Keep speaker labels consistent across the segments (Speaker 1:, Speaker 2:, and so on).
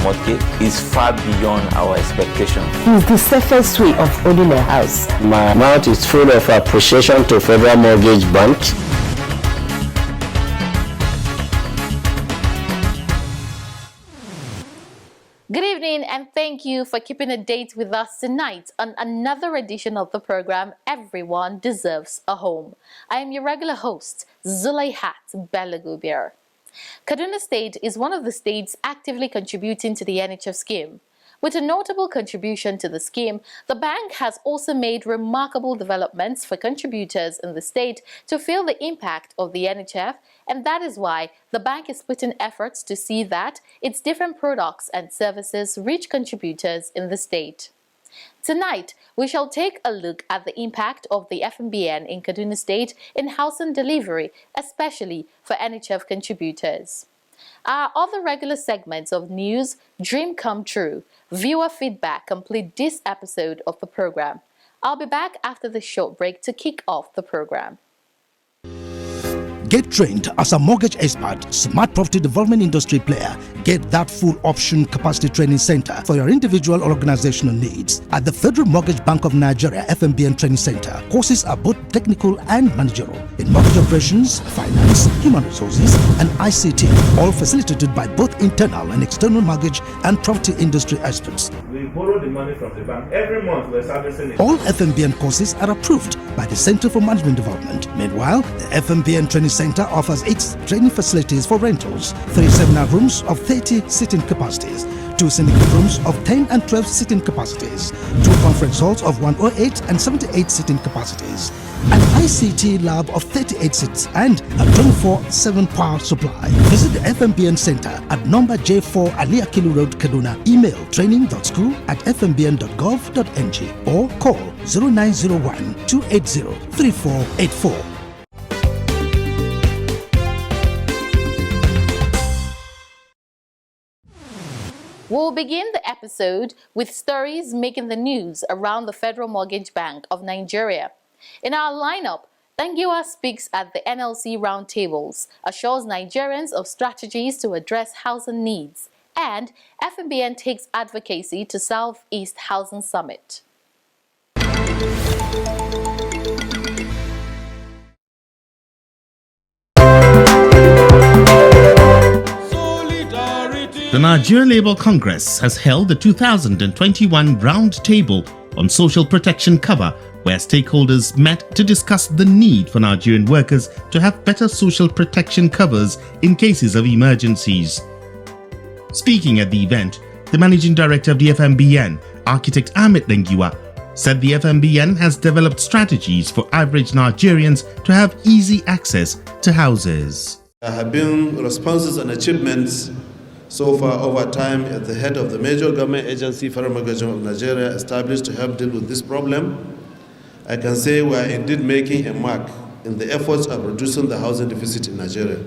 Speaker 1: mortgage is far beyond our expectation.
Speaker 2: It's the safest way of owning a house.
Speaker 3: My mouth is full of appreciation to Federal Mortgage Bank.
Speaker 4: Good evening, and thank you for keeping a date with us tonight on another edition of the program, Everyone Deserves a Home. I am your regular host, Zulaihat Belagubir. Kaduna State is one of the states actively contributing to the NHF scheme. With a notable contribution to the scheme, the bank has also made remarkable developments for contributors in the state to feel the impact of the NHF, and that is why the bank is putting efforts to see that its different products and services reach contributors in the state. Tonight, we shall take a look at the impact of the FMBN in Kaduna State in housing delivery, especially for NHF contributors. Our other regular segments of news, Dream Come True, viewer feedback complete this episode of the program. I'll be back after this short break to kick off the program.
Speaker 5: Get trained as a mortgage expert, smart property development industry player. Get that full option capacity training center for your individual or organizational needs at the Federal Mortgage Bank of Nigeria FMBN Training Center. Courses are both technical and managerial in mortgage operations, finance, human resources, and ICT, all facilitated by both internal and external mortgage and property industry experts.
Speaker 6: We borrow the money from the bank. Every month we're servicing it.
Speaker 5: All FMBN courses are approved by the Center for Management Development. Meanwhile, the FMBN Training Center offers 8 training facilities for rentals, 3 seminar rooms of 30 seating capacities, 2 syndicate rooms of 10 and 12 seating capacities, 2 conference halls of 108 and 78 seating capacities, an ICT lab of 38 seats, and a 24/7 power supply. Visit the FMBN Center at number J4 Ali Akilu Road, Kaduna. Email training.school@fmbn.gov.ng or call 0901 280 3484.
Speaker 4: We'll begin the episode with stories making the news around the Federal Mortgage Bank of Nigeria. In our lineup, Dangiwa speaks at the NLC roundtables, assures Nigerians of strategies to address housing needs, and FMBN takes advocacy to Southeast Housing Summit.
Speaker 7: The Nigerian Labour Congress has held the 2021 Round Table on Social Protection Cover, where stakeholders met to discuss the need for Nigerian workers to have better social protection covers in cases of emergencies. Speaking at the event, the Managing Director of the FMBN, Architect Ahmed Dangiwa, said the FMBN has developed strategies for average Nigerians to have easy access to houses.
Speaker 8: There have been responses and achievements so far over time at the head of the major government agency, Federal Mortgage Bank of Nigeria, established to help deal with this problem. I can say we are indeed making a mark in the efforts of reducing the housing deficit in Nigeria.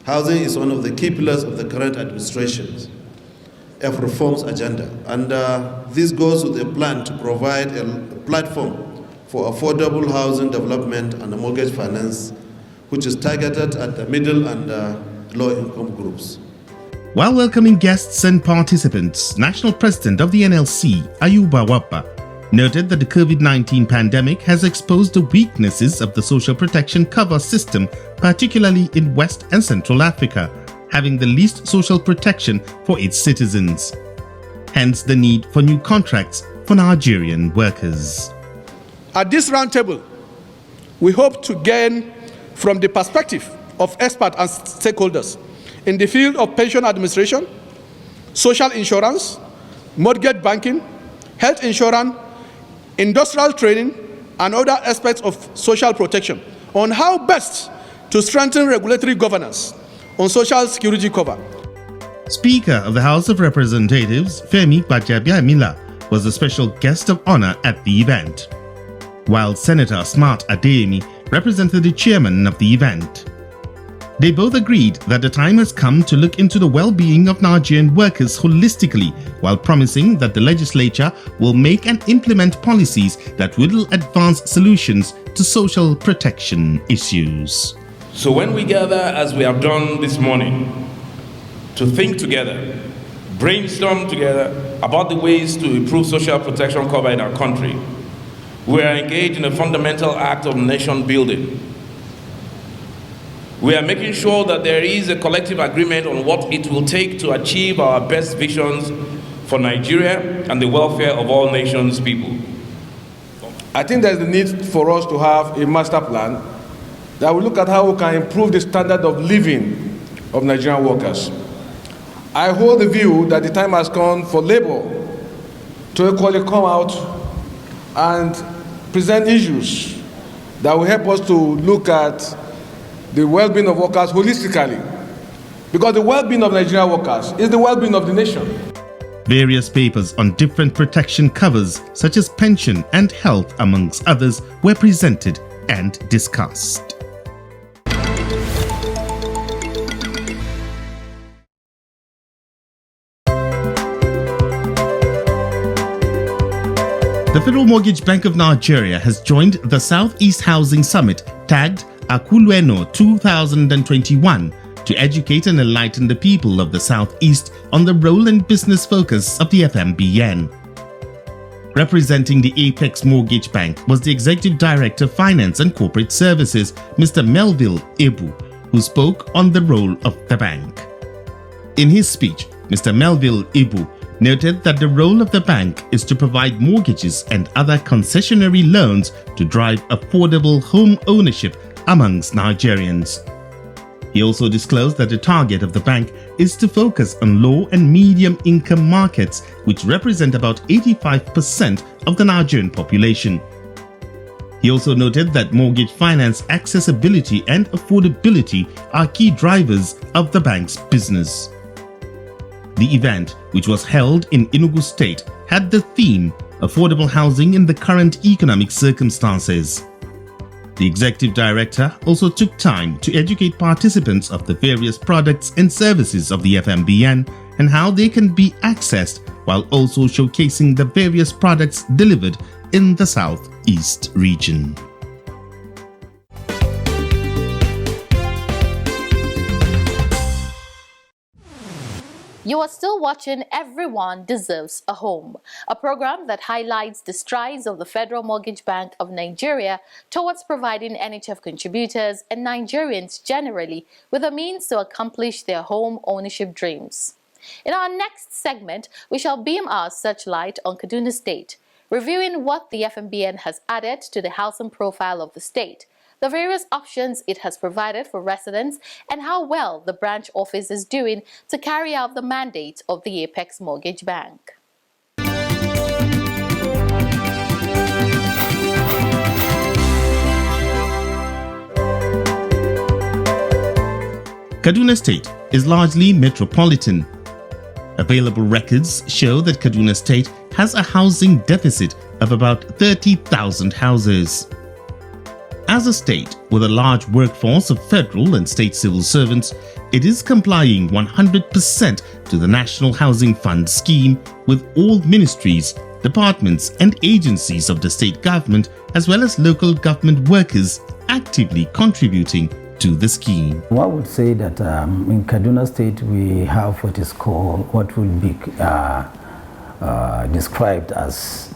Speaker 8: Housing is one of the key pillars of the current administration's reforms agenda, and this goes with a plan to provide a platform for affordable housing development and mortgage finance, which is targeted at the middle and low-income groups.
Speaker 7: While welcoming guests and participants, National President of the NLC, Ayuba Wappa, noted that the COVID-19 pandemic has exposed the weaknesses of the social protection cover system, particularly in West and Central Africa, having the least social protection for its citizens. Hence the need for new contracts for Nigerian workers.
Speaker 9: At this roundtable, we hope to gain from the perspective of experts and stakeholders in the field of pension administration, social insurance, mortgage banking, health insurance, industrial training, and other aspects of social protection on how best to strengthen regulatory governance on social security cover.
Speaker 7: Speaker of the House of Representatives, Femi Gbajabiamila, was a special guest of honor at the event, while Senator Smart Adeyemi represented the chairman of the event. They both agreed that the time has come to look into the well-being of Nigerian workers holistically, while promising that the legislature will make and implement policies that will advance solutions to social protection issues.
Speaker 10: So when we gather, as we have done this morning, to think together
Speaker 6: brainstorm together about the ways to improve social protection cover in our country. We are engaged in a fundamental act of nation building. We are making sure that there is a collective agreement on what it will take to achieve our best visions for Nigeria and the welfare of all nations' people.
Speaker 9: I think there's the need for us to have a master plan that will look at how we can improve the standard of living of Nigerian workers. I hold the view that the time has come for labor to equally come out and present issues that will help us to look at the well-being of workers holistically. Because the well-being of Nigerian workers is the well-being of the nation.
Speaker 7: Various papers on different protection covers, such as pension and health, amongst others, were presented and discussed. The Federal Mortgage Bank of Nigeria has joined the Southeast Housing Summit, tagged Akulueno 2021, to educate and enlighten the people of the Southeast on the role and business focus of the FMBN. Representing the Apex Mortgage Bank was the Executive Director of Finance and Corporate Services, Mr. Melville Ebu, who spoke on the role of the bank. In his speech, Mr. Melville Ebu noted that the role of the bank is to provide mortgages and other concessionary loans to drive affordable home ownership amongst Nigerians. He also disclosed that the target of the bank is to focus on low and medium income markets, which represent about 85% of the Nigerian population. He also noted that mortgage finance accessibility and affordability are key drivers of the bank's business. The event, which was held in Enugu State, had the theme Affordable Housing in the Current Economic Circumstances. The Executive Director also took time to educate participants of the various products and services of the FMBN and how they can be accessed, while also showcasing the various products delivered in the Southeast region.
Speaker 4: You are still watching Everyone Deserves a Home, a program that highlights the strides of the Federal Mortgage Bank of Nigeria towards providing NHF contributors and Nigerians generally with a means to accomplish their home ownership dreams. In our next segment, we shall beam our searchlight on Kaduna State, reviewing what the FMBN has added to the housing profile of the state, the various options it has provided for residents, and how well the branch office is doing to carry out the mandate of the Apex Mortgage Bank.
Speaker 7: Kaduna State is largely metropolitan. Available records show that Kaduna State has a housing deficit of about 30,000 houses. As a state with a large workforce of federal and state civil servants, it is complying 100% to the National Housing Fund scheme, with all ministries, departments and agencies of the state government as well as local government workers actively contributing to the scheme.
Speaker 10: I would say that in Kaduna State we have what is called, what will be described as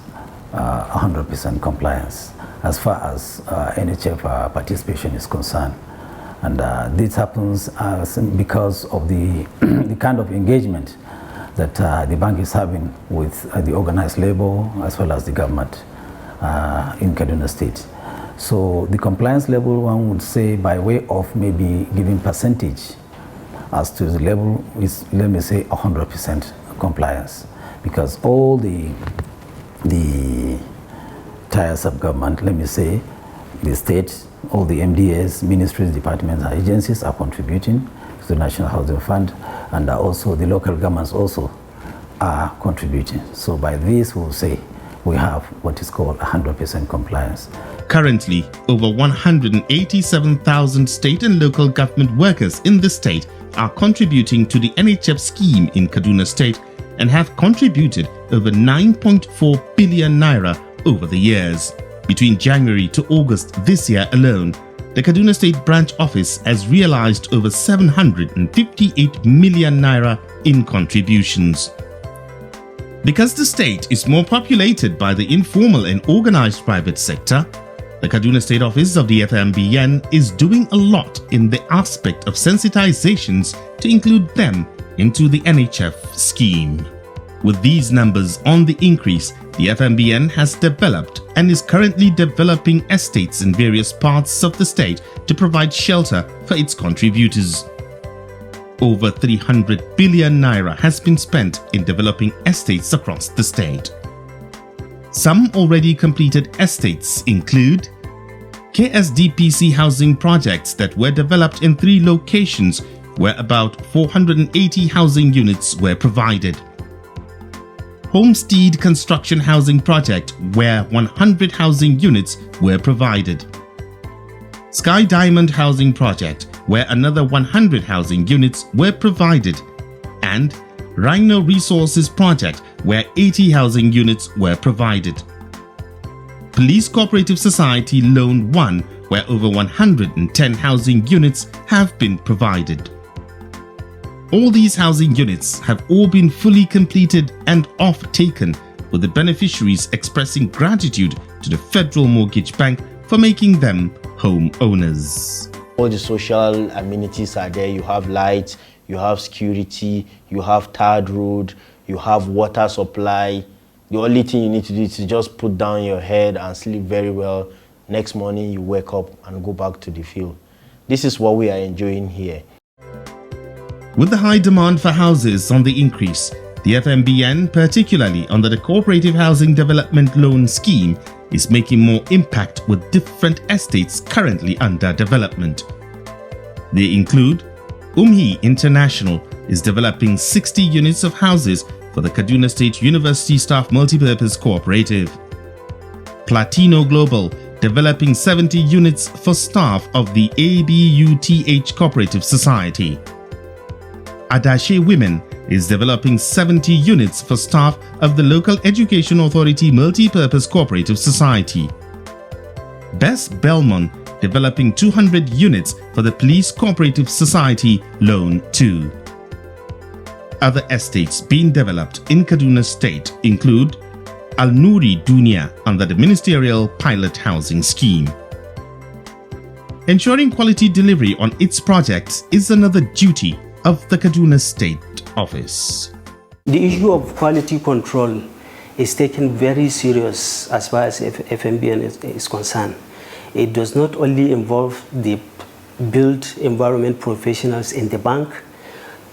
Speaker 10: 100% compliance as far as NHF participation is concerned. And this happens because of the, the kind of engagement that the bank is having with the organized labor as well as the government in Kaduna State. So the compliance level, one would say, by way of maybe giving percentage as to the level, is, let me say, 100% compliance, because all the tiers of government, let me say, the state, all the MDAs, ministries, departments, and agencies are contributing to the National Housing Fund, and also the local governments also are contributing. So by this, we'll say we have what is called 100% compliance.
Speaker 7: Currently, over 187,000 state and local government workers in the state are contributing to the NHF scheme in Kaduna State and have contributed over 9.4 billion naira over the years. Between January to August this year alone, the Kaduna State Branch Office has realized over 758 million naira in contributions. Because the state is more populated by the informal and organized private sector, the Kaduna State Office of the FMBN is doing a lot in the aspect of sensitizations to include them into the NHF scheme. With these numbers on the increase, the FMBN has developed and is currently developing estates in various parts of the state to provide shelter for its contributors. Over 300 billion naira has been spent in developing estates across the state. Some already completed estates include KSDPC housing projects that were developed in 3 locations where about 480 housing units were provided. Homestead Construction Housing Project where 100 housing units were provided. Sky Diamond Housing Project where another 100 housing units were provided. And Rhino Resources Project where 80 housing units were provided. Police Cooperative Society Loan 1 where over 110 housing units have been provided. All these housing units have all been fully completed and off-taken, with the beneficiaries expressing gratitude to the Federal Mortgage Bank for making them home owners.
Speaker 3: All the social amenities are there. You have lights, you have security, you have tarred road, you have water supply. The only thing you need to do is to just put down your head and sleep very well. Next morning you wake up and go back to the field. This is what we are enjoying here.
Speaker 7: With the high demand for houses on the increase, the FMBN, particularly under the Cooperative Housing Development Loan Scheme, is making more impact with different estates currently under development. They include Umhi International is developing 60 units of houses for the Kaduna State University Staff Multipurpose Cooperative. Platino Global developing 70 units for staff of the ABUTH Cooperative Society. Adashe Women is developing 70 units for staff of the Local Education Authority Multipurpose Cooperative Society. Best Belmont developing 200 units for the Police Cooperative Society Loan 2. Other estates being developed in Kaduna State include Al Nuri Dunia under the Ministerial Pilot Housing Scheme. Ensuring quality delivery on its projects is another duty of the Kaduna State Office.
Speaker 11: The issue of quality control is taken very serious as far as FMBN is concerned. It does not only involve the built environment professionals in the bank.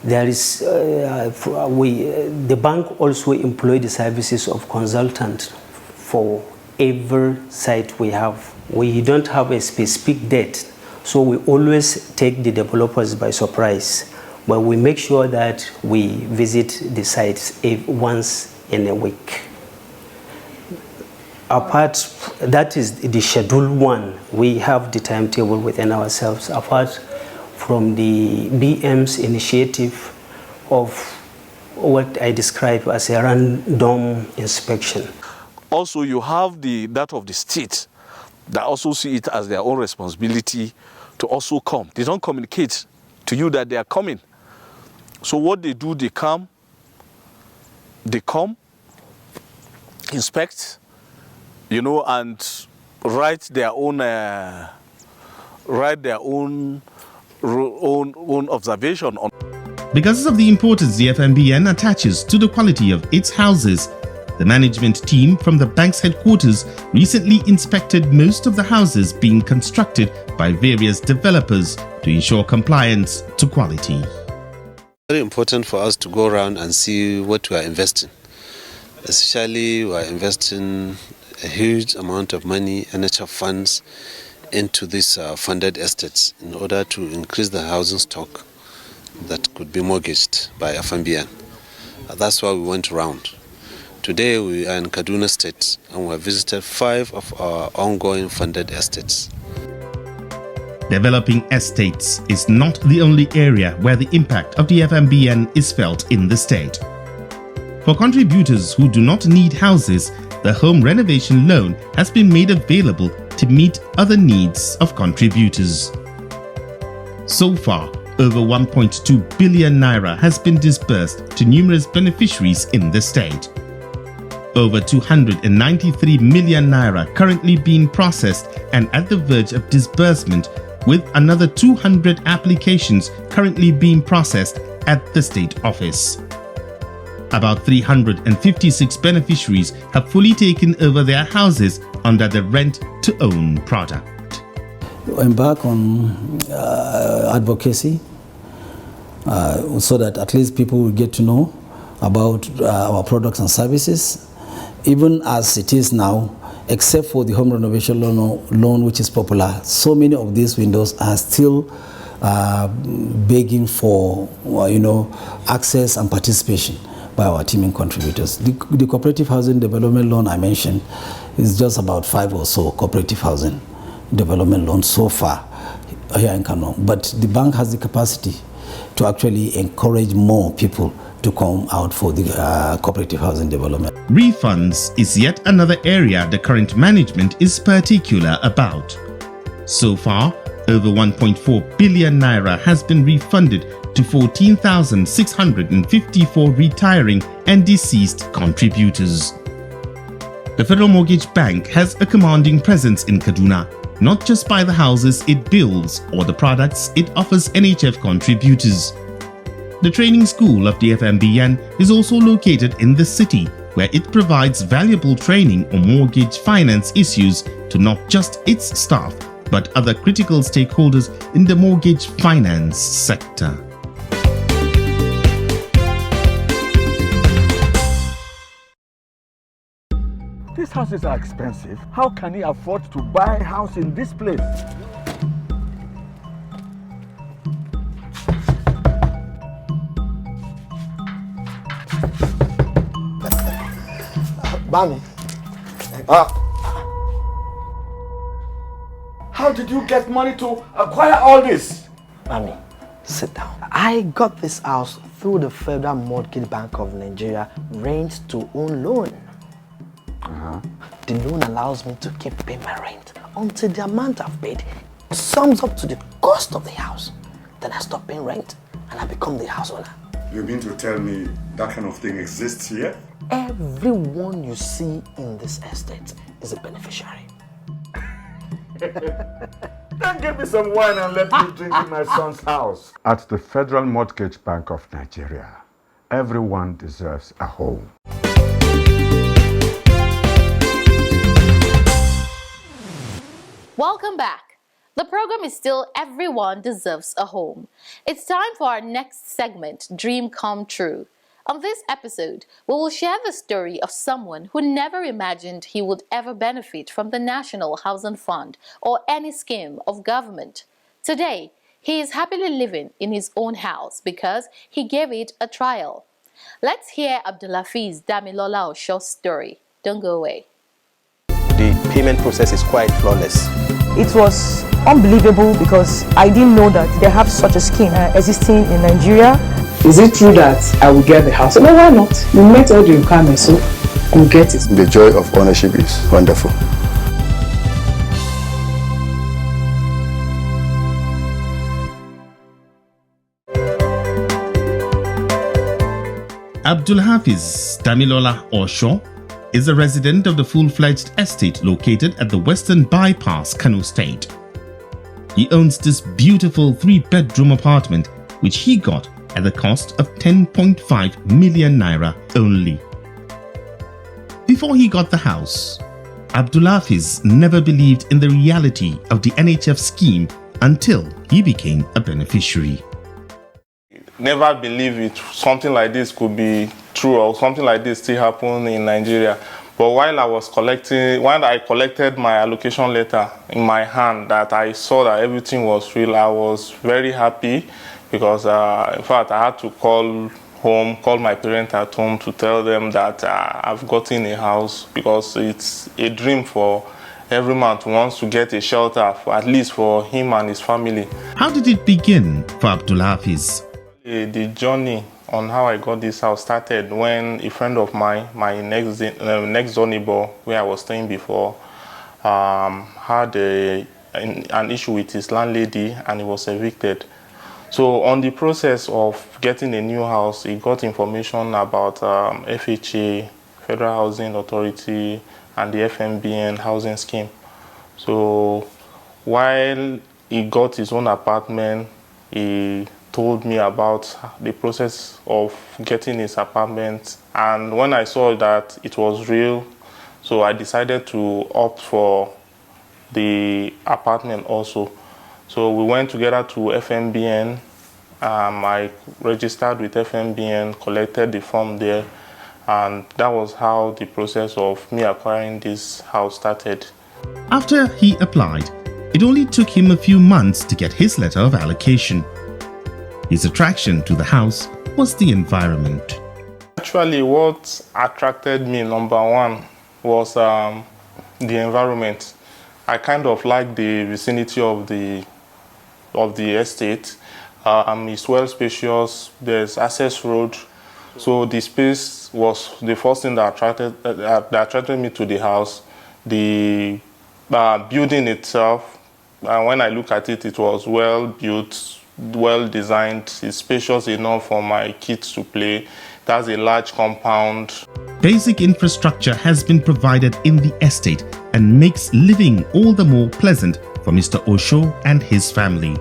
Speaker 11: There is the bank also employ the services of consultant for every site we have. We don't have a specific date, so we always take the developers by surprise. But we make sure that we visit the sites once in a week. Apart, that is the schedule 1. We have the timetable within ourselves. Apart from the BM's initiative of what I describe as a random inspection.
Speaker 12: Also, you have that of the state that also see it as their own responsibility to also come. They don't communicate to you that they are coming. So what they do, they come, inspect, and write their own observation on.
Speaker 7: Because of the importance the FMBN attaches to the quality of its houses, the management team from the bank's headquarters recently inspected most of the houses being constructed by various developers to ensure compliance to quality.
Speaker 8: Very important for us to go around and see what we are investing. Especially we are investing a huge amount of money, NHF funds, into these funded estates in order to increase the housing stock that could be mortgaged by FMBN. That's why we went around. Today we are in Kaduna State and we have visited 5 of our ongoing funded estates.
Speaker 7: Developing estates is not the only area where the impact of the FMBN is felt in the state. For contributors who do not need houses, the home renovation loan has been made available to meet other needs of contributors. So far, over 1.2 billion naira has been disbursed to numerous beneficiaries in the state. Over 293 million naira currently being processed and at the verge of disbursement, with another 200 applications currently being processed at the state office. About 356 beneficiaries have fully taken over their houses under the rent-to-own product.
Speaker 10: Embark on advocacy so that at least people will get to know about our products and services. Even as it is now, except for the home renovation loan which is popular, so many of these windows are still begging for access and participation by our teaming contributors. The cooperative housing development loan I mentioned is just about 5 or so cooperative housing development loans so far here in Kano. But the bank has the capacity to actually encourage more people to come out for the cooperative housing development.
Speaker 7: Refunds is yet another area the current management is particular about. So far, over 1.4 billion naira has been refunded to 14,654 retiring and deceased contributors. The Federal Mortgage Bank has a commanding presence in Kaduna, not just by the houses it builds or the products it offers NHF contributors. The training school of the FMBN is also located in the city, where it provides valuable training on mortgage finance issues to not just its staff, but other critical stakeholders in the mortgage finance sector.
Speaker 13: These houses are expensive. How can he afford to buy a house in this place?
Speaker 14: Bami.
Speaker 13: How did you get money to acquire all this?
Speaker 14: Bami, sit down. I got this house through the Federal Mortgage Bank of Nigeria rent-to-own loan. The loan allows me to keep paying my rent until the amount I've paid sums up to the cost of the house. Then I stop paying rent and I become the house owner.
Speaker 15: You mean to tell me that kind of thing exists here?
Speaker 14: Everyone you see in this estate is a beneficiary.
Speaker 13: Then give me some wine and let me drink in my son's house.
Speaker 15: At the Federal Mortgage Bank of Nigeria, everyone deserves a home.
Speaker 4: Welcome back. The program is still Everyone Deserves a Home. It's time for our next segment, Dream Come True. On this episode, we will share the story of someone who never imagined he would ever benefit from the National Housing Fund or any scheme of government. Today, he is happily living in his own house because he gave it a trial. Let's hear Abdulhafiz Damilola Osho's story. Don't go away.
Speaker 16: The payment process is quite flawless.
Speaker 2: It was unbelievable because I didn't know that they have such a scheme existing in Nigeria.
Speaker 17: Is it true that I will get the house? No, why not? You met all the requirements, so you'll get it.
Speaker 18: The joy of ownership is wonderful.
Speaker 7: Abdulhafiz Damilola Osho is a resident of the full-fledged estate located at the Western Bypass, Kano State. He owns this beautiful 3-bedroom apartment which he got at the cost of 10.5 million naira only. Before he got the house, Abdulhafiz never believed in the reality of the NHF scheme until he became a beneficiary.
Speaker 19: Never believe something like this could be true or something like this still happen in Nigeria. But while I collected my allocation letter in my hand, that I saw that everything was real, I was very happy because in fact I had to call my parents at home to tell them that I've gotten a house, because it's a dream for every man who wants to get a shelter, at least for him and his family.
Speaker 7: How did it begin for Abdulhafiz?
Speaker 19: The journey on how I got this house started when a friend of mine, my next door neighbor where I was staying before, had an issue with his landlady and he was evicted. So on the process of getting a new house, he got information about FHA, Federal Housing Authority, and the FMBN housing scheme. So while he got his own apartment, he told me about the process of getting his apartment. And when I saw that it was real, so I decided to opt for the apartment also. So we went together to FMBN. I registered with FMBN, collected the form there, and that was how the process of me acquiring this house started.
Speaker 7: After he applied, it only took him a few months to get his letter of allocation. His attraction to the house was the environment.
Speaker 19: Actually, what attracted me, number one, was the environment. I kind of like the vicinity of the estate. It's well spacious. There's access road, so the space was the first thing that attracted me to the house. The building itself, when I look at it, it was well built, well designed. It's spacious enough for my kids to play. It has a large compound.
Speaker 7: Basic infrastructure has been provided in the estate and makes living all the more pleasant for Mr. Osho and his family.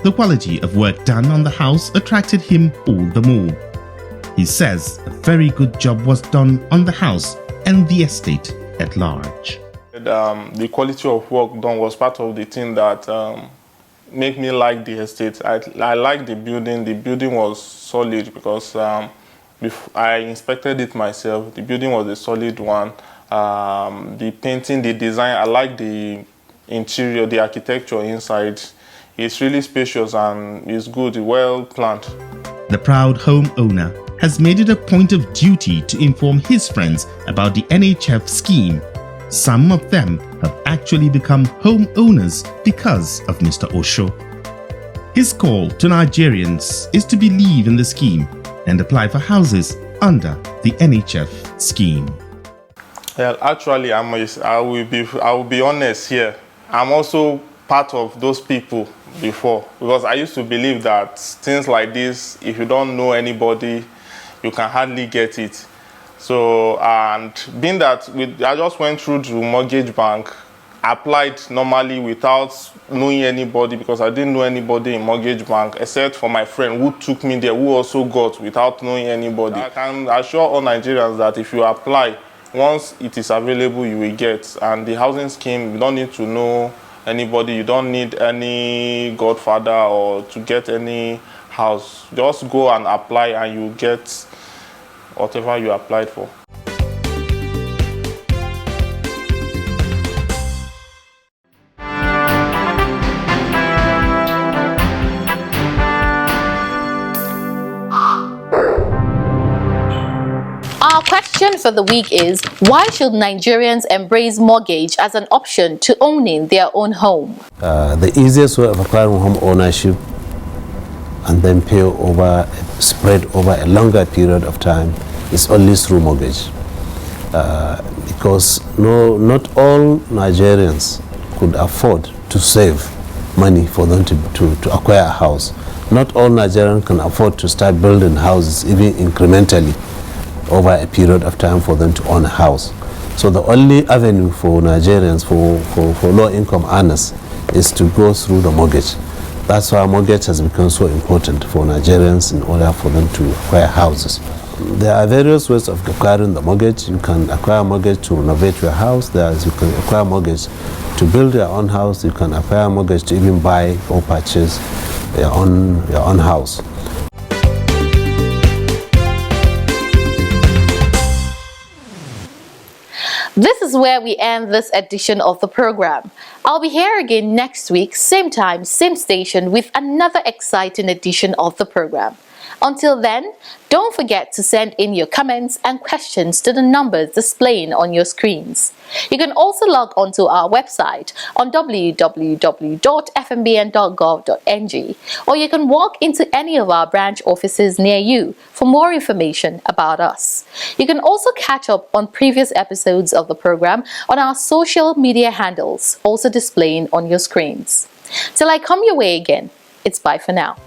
Speaker 7: The quality of work done on the house attracted him all the more. He says a very good job was done on the house and the estate at large.
Speaker 19: The quality of work done was part of the thing that made me like the estate. I like the building. The building was solid because I inspected it myself. The building was a solid one. The painting, the design, I like the interior, the architecture inside. It's really spacious and it's good, well planned.
Speaker 7: The proud homeowner has made it a point of duty to inform his friends about the NHF scheme. Some of them have actually become homeowners because of Mr. Osho. His call to Nigerians is to believe in the scheme and apply for houses under the NHF scheme.
Speaker 19: Well, actually, I will be honest here. I'm also part of those people before, because I used to believe that things like this, if you don't know anybody, you can hardly get it. So, and being that I just went through to mortgage bank, applied normally without knowing anybody, because I didn't know anybody in mortgage bank except for my friend who took me there, who also got without knowing anybody. I can assure all Nigerians that if you apply, once it is available, you will get. And the housing scheme, you don't need to know anybody, you don't need any godfather or to get any house. Just go and apply and you get whatever you applied for.
Speaker 4: Our question for the week is, why should Nigerians embrace mortgage as an option to owning their own home?
Speaker 20: The easiest way of acquiring home ownership and then pay over, spread over a longer period of time is only through mortgage. Because not all Nigerians could afford to save money for them to acquire a house. Not all Nigerians can afford to start building houses even incrementally over a period of time for them to own a house. So the only avenue for Nigerians, for low-income earners, is to go through the mortgage. That's why mortgage has become so important for Nigerians in order for them to acquire houses. There are various ways of acquiring the mortgage. You can acquire a mortgage to renovate your house. You can acquire a mortgage to build your own house. You can acquire a mortgage to even buy or purchase your own house.
Speaker 4: This is where we end this edition of the program. I'll be here again next week, same time, same station, with another exciting edition of the program. Until then, don't forget to send in your comments and questions to the numbers displaying on your screens. You can also log onto our website on www.fmbn.gov.ng, or you can walk into any of our branch offices near you for more information about us. You can also catch up on previous episodes of the program on our social media handles, also displaying on your screens. Till I come your way again, it's bye for now.